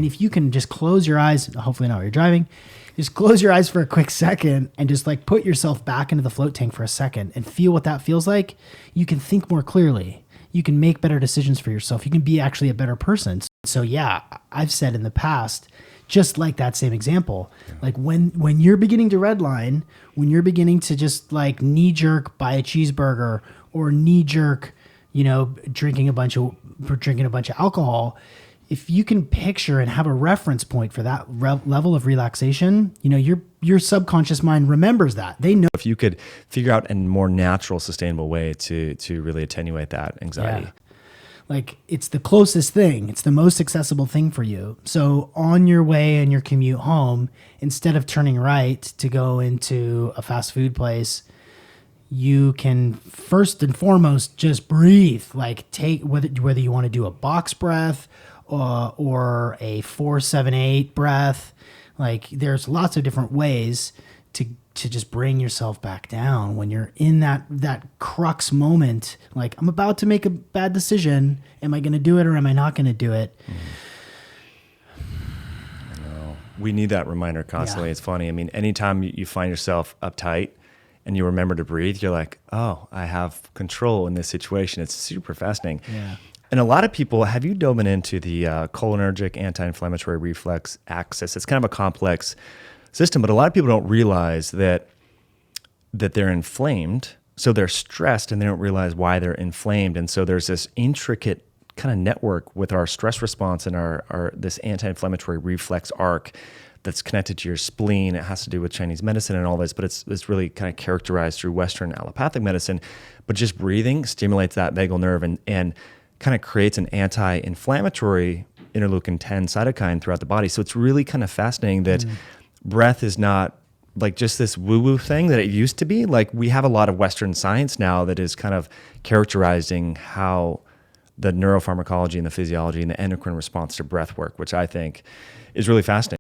And if you can just close your eyes, hopefully not while you're driving, just close your eyes for a quick second and just like put yourself back into the float tank for a second and feel what that feels like, you can think more clearly. You can make better decisions for yourself. You can be actually a better person. So yeah, I've said in the past, just like that same example, like when you're beginning to redline, when you're beginning to just like knee jerk buy a cheeseburger or knee jerk, drinking a bunch of alcohol, if you can picture and have a reference point for that level of relaxation, your subconscious mind remembers that. They know. If you could figure out a more natural, sustainable way to really attenuate that anxiety. Yeah. Like it's the closest thing. It's the most accessible thing for you. So on your way and your commute home, instead of turning right to go into a fast food place, you can first and foremost just breathe. Like take whether you want to do a box breath or a 4-7-8 breath. Like there's lots of different ways to just bring yourself back down when you're in that crux moment. Like, I'm about to make a bad decision. Am I going to do it or am I not going to do it? I know. We need that reminder constantly. Yeah. It's funny. I mean, anytime you find yourself uptight and you remember to breathe, you're like, oh, I have control in this situation. It's super fascinating. Yeah. And a lot of people, have you dove into the cholinergic anti-inflammatory reflex axis? It's kind of a complex system, but a lot of people don't realize that they're inflamed. So they're stressed and they don't realize why they're inflamed. And so there's this intricate kind of network with our stress response and our this anti-inflammatory reflex arc that's connected to your spleen. It has to do with Chinese medicine and all this, but it's really kind of characterized through Western allopathic medicine. But just breathing stimulates that vagal nerve and kind of creates an anti-inflammatory interleukin-10 cytokine throughout the body. So it's really kind of fascinating that breath is not like just this woo-woo thing that it used to be. Like we have a lot of Western science now that is kind of characterizing how the neuropharmacology and the physiology and the endocrine response to breath work, which I think is really fascinating.